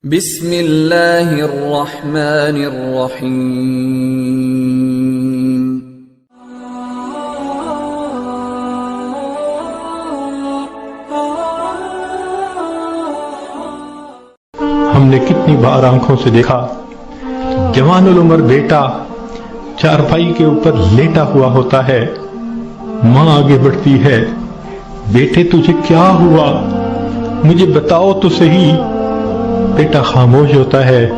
بسم اللہ الرحمن الرحیم۔ ہم نے کتنی بار آنکھوں سے دیکھا جوان العمر بیٹا چارپائی کے اوپر لیٹا ہوا ہوتا ہے، ماں آگے بڑھتی ہے، بیٹے تجھے کیا ہوا مجھے بتاؤ تو صحیح۔ بیٹا خاموش ہوتا ہے،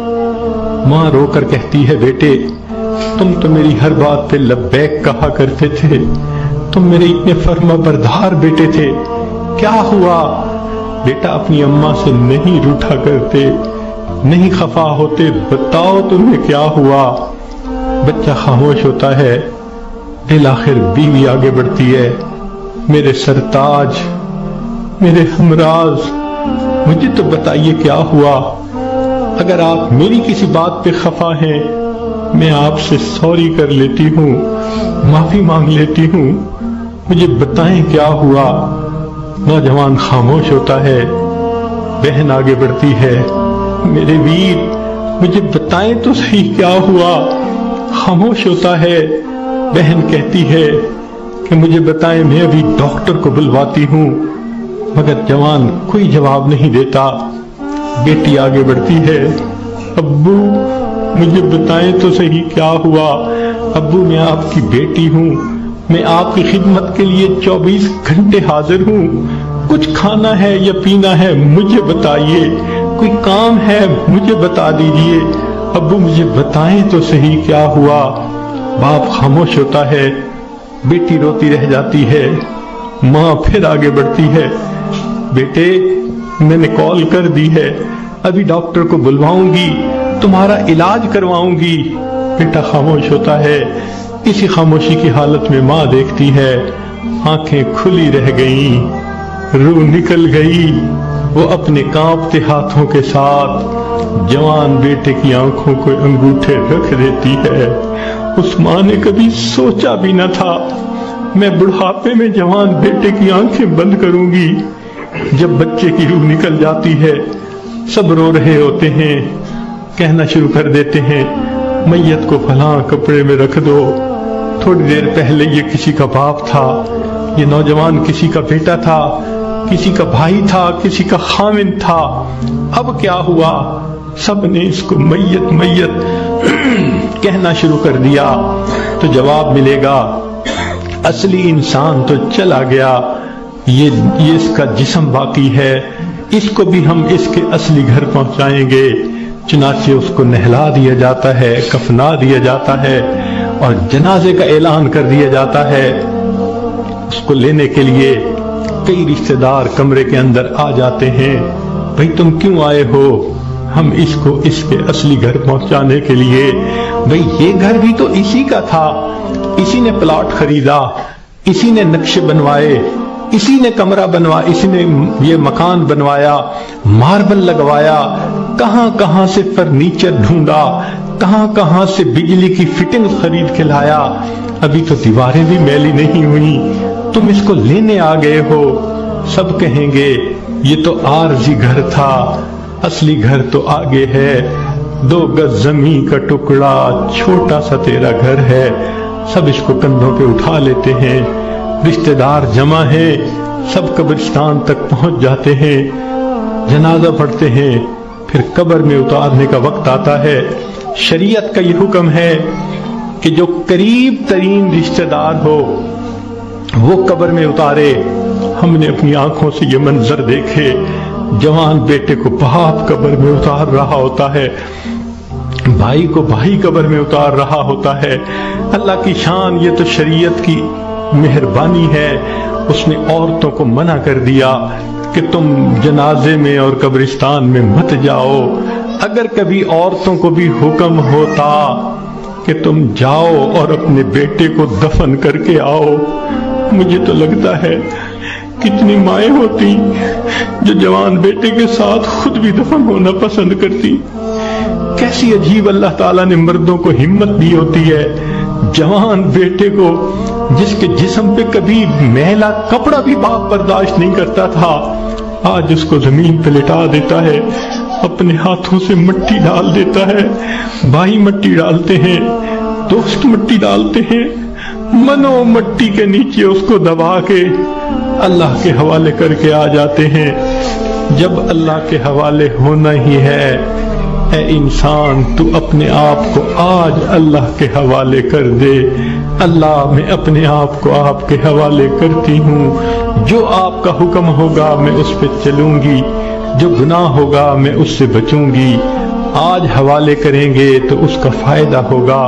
ماں رو کر کہتی ہے بیٹے تم تو میری ہر بات پہ لبیک کہا کرتے تھے، تم میرے اتنے فرما بردار بیٹے تھے، کیا ہوا؟ بیٹا اپنی اماں سے نہیں روٹھا کرتے، نہیں خفا ہوتے، بتاؤ تمہیں کیا ہوا؟ بچہ خاموش ہوتا ہے، بالآخر بیوی آگے بڑھتی ہے، میرے سرتاج، میرے ہمراز، مجھے تو بتائیے کیا ہوا؟ اگر آپ میری کسی بات پہ خفا ہیں میں آپ سے سوری کر لیتی ہوں، معافی مانگ لیتی ہوں، مجھے بتائیں کیا ہوا؟ نوجوان خاموش ہوتا ہے، بہن آگے بڑھتی ہے، میرے ویر مجھے بتائیں تو صحیح کیا ہوا؟ خاموش ہوتا ہے، بہن کہتی ہے کہ مجھے بتائیں، میں ابھی ڈاکٹر کو بلواتی ہوں، مگر جوان کوئی جواب نہیں دیتا۔ بیٹی آگے بڑھتی ہے، ابو مجھے بتائیں تو صحیح کیا ہوا؟ ابو میں آپ کی بیٹی ہوں، میں آپ کی خدمت کے لیے 24 گھنٹے حاضر ہوں، کچھ کھانا ہے یا پینا ہے مجھے بتائیے، کوئی کام ہے مجھے بتا دیجئے، ابو مجھے بتائیں تو صحیح کیا ہوا؟ باپ خاموش ہوتا ہے، بیٹی روتی رہ جاتی ہے، ماں پھر آگے بڑھتی ہے، بیٹے میں نے کال کر دی ہے، ابھی ڈاکٹر کو بلواؤں گی، تمہارا علاج کرواؤں گی۔ بیٹا خاموش ہوتا ہے، اسی خاموشی کی حالت میں ماں دیکھتی ہے، آنکھیں کھلی رہ گئیں، روح نکل گئی، وہ اپنے کانپتے ہاتھوں کے ساتھ جوان بیٹے کی آنکھوں کو انگوٹھے رکھ دیتی ہے۔ اس ماں نے کبھی سوچا بھی نہ تھا میں بڑھاپے میں جوان بیٹے کی آنکھیں بند کروں گی۔ جب بچے کی روح نکل جاتی ہے، سب رو رہے ہوتے ہیں، کہنا شروع کر دیتے ہیں میت کو فلاں کپڑے میں رکھ دو، تھوڑی دیر پہلے یہ کسی کا باپ تھا، یہ نوجوان کسی کا بیٹا تھا، کسی کا بھائی تھا، کسی کا خامن تھا، اب کیا ہوا؟ سب نے اس کو میت میت کہنا شروع کر دیا۔ تو جواب ملے گا اصلی انسان تو چلا گیا، یہ اس کا جسم باقی ہے، اس کو بھی ہم اس کے اصلی گھر پہنچائیں گے۔ چنانچہ اس کو نہلا دیا جاتا ہے، کفنا دیا جاتا ہے اور جنازے کا اعلان کر دیا جاتا ہے۔ اس کو لینے کے لیے کئی رشتہ دار کمرے کے اندر آ جاتے ہیں، بھئی تم کیوں آئے ہو؟ ہم اس کو اس کے اصلی گھر پہنچانے کے لیے۔ بھئی یہ گھر بھی تو اسی کا تھا، اسی نے پلاٹ خریدا، اسی نے نقشے بنوائے، اسی نے کمرہ بنوایا، اسی نے یہ مکان بنوایا، ماربل لگوایا، کہاں کہاں سے فرنیچر ڈھونڈا، کہاں کہاں سے بجلی کی فٹنگ خرید کے لایا، ابھی تو دیواریں بھی میلی نہیں ہوئی، تم اس کو لینے آ گئے ہو۔ سب کہیں گے یہ تو عارضی گھر تھا، اصلی گھر تو آگے ہے، 2 گز زمین کا ٹکڑا، چھوٹا سا تیرا گھر ہے۔ سب اس کو کندھوں پہ اٹھا لیتے ہیں، رشتہ دار جمع ہیں، سب قبرستان تک پہنچ جاتے ہیں، جنازہ پڑھتے ہیں، پھر قبر میں اتارنے کا وقت آتا ہے۔ شریعت کا یہ حکم ہے کہ جو قریب ترین رشتہ دار ہو وہ قبر میں اتارے۔ ہم نے اپنی آنکھوں سے یہ منظر دیکھے، جوان بیٹے کو باپ قبر میں اتار رہا ہوتا ہے، بھائی کو بھائی قبر میں اتار رہا ہوتا ہے۔ اللہ کی شان، یہ تو شریعت کی مہربانی ہے، اس نے عورتوں کو منع کر دیا کہ تم جنازے میں اور قبرستان میں مت جاؤ۔ اگر کبھی عورتوں کو بھی حکم ہوتا کہ تم جاؤ اور اپنے بیٹے کو دفن کر کے آؤ، مجھے تو لگتا ہے کتنی مائیں ہوتی جو جوان بیٹے کے ساتھ خود بھی دفن ہونا پسند کرتی۔ کیسی عجیب اللہ تعالیٰ نے مردوں کو ہمت دی ہوتی ہے، جوان بیٹے کو جس کے جسم پہ کبھی میلا کپڑا بھی باپ برداشت نہیں کرتا تھا، آج اس کو زمین پہ لٹا دیتا ہے اپنے ہاتھوں سے مٹی ڈال دیتا ہے، بھائی مٹی ڈالتے ہیں، دوست مٹی ڈالتے ہیں، منو مٹی کے نیچے اس کو دبا کے اللہ کے حوالے کر کے آ جاتے ہیں۔ جب اللہ کے حوالے ہونا ہی ہے، اے انسان تو اپنے آپ کو آج اللہ کے حوالے کر دے۔ اللہ میں اپنے آپ کو آپ کے حوالے کرتی ہوں، جو آپ کا حکم ہوگا میں اس پہ چلوں گی، جو گناہ ہوگا میں اس سے بچوں گی۔ آج حوالے کریں گے تو اس کا فائدہ ہوگا۔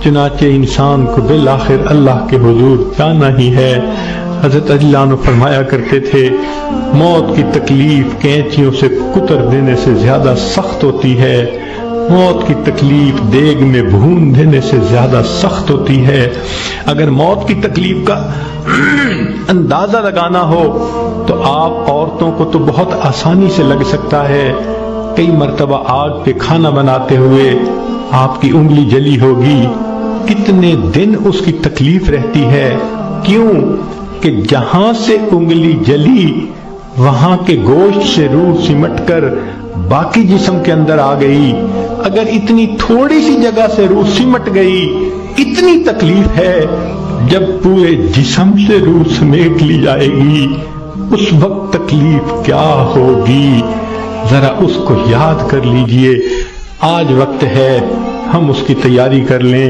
چنانچہ انسان کو بالآخر اللہ کے حضور جانا ہی ہے۔ حضرت علی عنہ فرمایا کرتے تھے، موت کی تکلیف کینچیوں سے کتر دینے سے زیادہ سخت ہوتی ہے، موت کی تکلیف دیگ میں بھون دینے سے زیادہ سخت ہوتی ہے۔ اگر موت کی تکلیف کا اندازہ لگانا ہو تو آپ عورتوں کو تو بہت آسانی سے لگ سکتا ہے۔ کئی مرتبہ آگ پہ کھانا بناتے ہوئے آپ کی انگلی جلی ہوگی، کتنے دن اس کی تکلیف رہتی ہے۔ کیوں کہ جہاں سے انگلی جلی وہاں کے گوشت سے روح سمٹ کر باقی جسم کے اندر آ گئی۔ اگر اتنی تھوڑی سی جگہ سے روح سمٹ گئی، اتنی تکلیف ہے۔ جب پورے جسم سے روح سمیٹ لی جائے گی اس وقت تکلیف کیا ہوگی، ذرا اس کو یاد کر لیجئے۔ آج وقت ہے ہم اس کی تیاری کر لیں،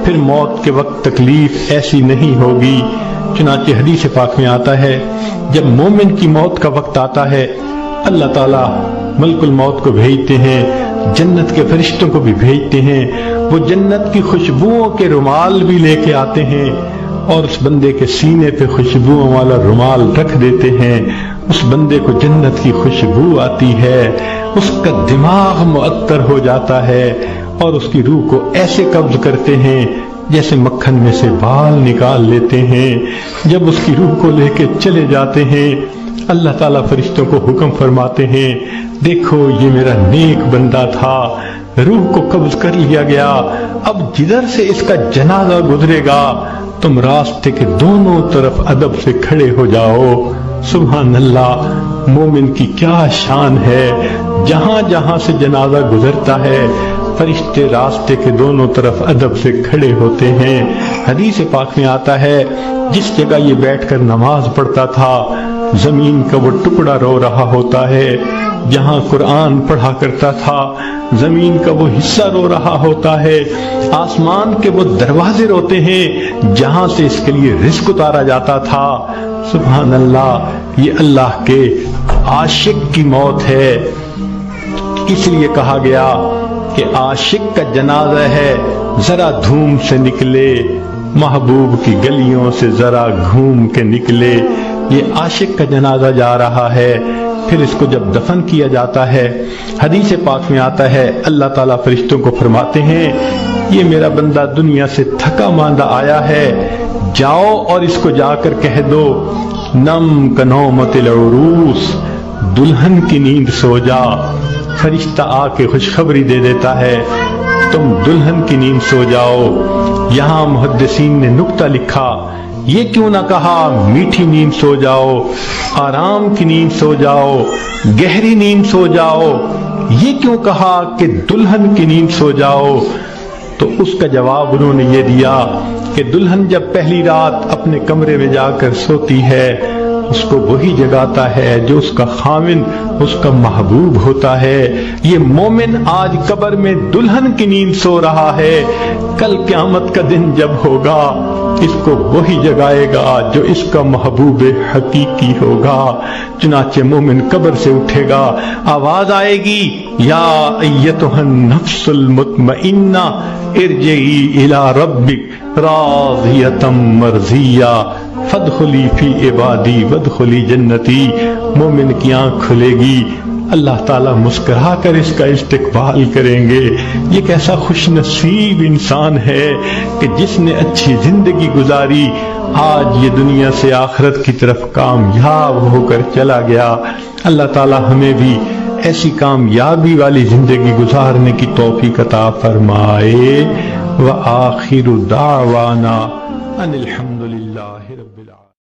پھر موت کے وقت تکلیف ایسی نہیں ہوگی۔ چنانچہ حدیث پاک میں آتا ہے، جب مومن کی موت کا وقت آتا ہے اللہ تعالیٰ ملک الموت کو بھیجتے ہیں، جنت کے فرشتوں کو بھی بھیجتے ہیں، وہ جنت کی خوشبوؤں کے رومال بھی لے کے آتے ہیں اور اس بندے کے سینے پہ خوشبوؤں والا رومال رکھ دیتے ہیں۔ اس بندے کو جنت کی خوشبو آتی ہے، اس کا دماغ معطر ہو جاتا ہے اور اس کی روح کو ایسے قبض کرتے ہیں جیسے مکھن میں سے بال نکال لیتے ہیں۔ جب اس کی روح کو لے کے چلے جاتے ہیں اللہ تعالیٰ فرشتوں کو حکم فرماتے ہیں، دیکھو یہ میرا نیک بندہ تھا، روح کو قبض کر لیا گیا، اب جدھر سے اس کا جنازہ گزرے گا تم راستے کے دونوں طرف ادب سے کھڑے ہو جاؤ۔ سبحان اللہ، مومن کی کیا شان ہے، جہاں جہاں سے جنازہ گزرتا ہے فرشتے راستے کے دونوں طرف ادب سے کھڑے ہوتے ہیں۔ حدیث پاک میں آتا ہے، جس جگہ یہ بیٹھ کر نماز پڑھتا تھا زمین کا وہ ٹکڑا رو رہا ہوتا ہے، جہاں قرآن پڑھا کرتا تھا زمین کا وہ حصہ رو رہا ہوتا ہے، آسمان کے وہ دروازے روتے ہیں جہاں سے اس کے لیے رزق اتارا جاتا تھا۔ سبحان اللہ، یہ اللہ کے عاشق کی موت ہے۔ اس لیے کہا گیا کہ عاشق کا جنازہ ہے، ذرا دھوم سے نکلے، محبوب کی گلیوں سے ذرا گھوم کے نکلے۔ یہ عاشق کا جنازہ جا رہا ہے۔ پھر اس کو جب دفن کیا جاتا ہے حدیث پاک میں آتا ہے اللہ تعالیٰ فرشتوں کو فرماتے ہیں، یہ میرا بندہ دنیا سے تھکا ماندہ آیا ہے، جاؤ اور اس کو جا کر کہہ دو نم کنومت العروس، دلہن کی نیند سو جا۔ فرشتہ آ کے خوشخبری دے دیتا ہے تم دلہن کی نیند سو جاؤ۔ یہاں محدثین نے نکتہ لکھا، یہ کیوں نہ کہا میٹھی نیند سو جاؤ، آرام کی نیند سو جاؤ، گہری نیند سو جاؤ، یہ کیوں کہا کہ دلہن کی نیند سو جاؤ؟ تو اس کا جواب انہوں نے یہ دیا کہ دلہن جب پہلی رات اپنے کمرے میں جا کر سوتی ہے اس کو وہی جگاتا ہے جو اس کا خاوند اس کا محبوب ہوتا ہے۔ یہ مومن آج قبر میں دلہن کی نیند سو رہا ہے، کل قیامت کا دن جب ہوگا اس کو وہی جگائے گا جو اس کا محبوب حقیقی ہوگا۔ چنانچہ مومن قبر سے اٹھے گا، آواز آئے گی یا ایتھا النفس المطمئنہ ارجعی الی ربک راضیۃ مرضیہ فادخلی فی عبادی وادخلی جنتی۔ مومن کی آنکھ کھلے گی، اللہ تعالیٰ مسکرا کر اس کا استقبال کریں گے۔ یہ کیسا خوش نصیب انسان ہے کہ جس نے اچھی زندگی گزاری، آج یہ دنیا سے آخرت کی طرف کامیاب ہو کر چلا گیا۔ اللہ تعالیٰ ہمیں بھی ایسی کامیابی والی زندگی گزارنے کی توفیق عطا فرمائے۔ وآخر دعوانا ان الحمدللہ۔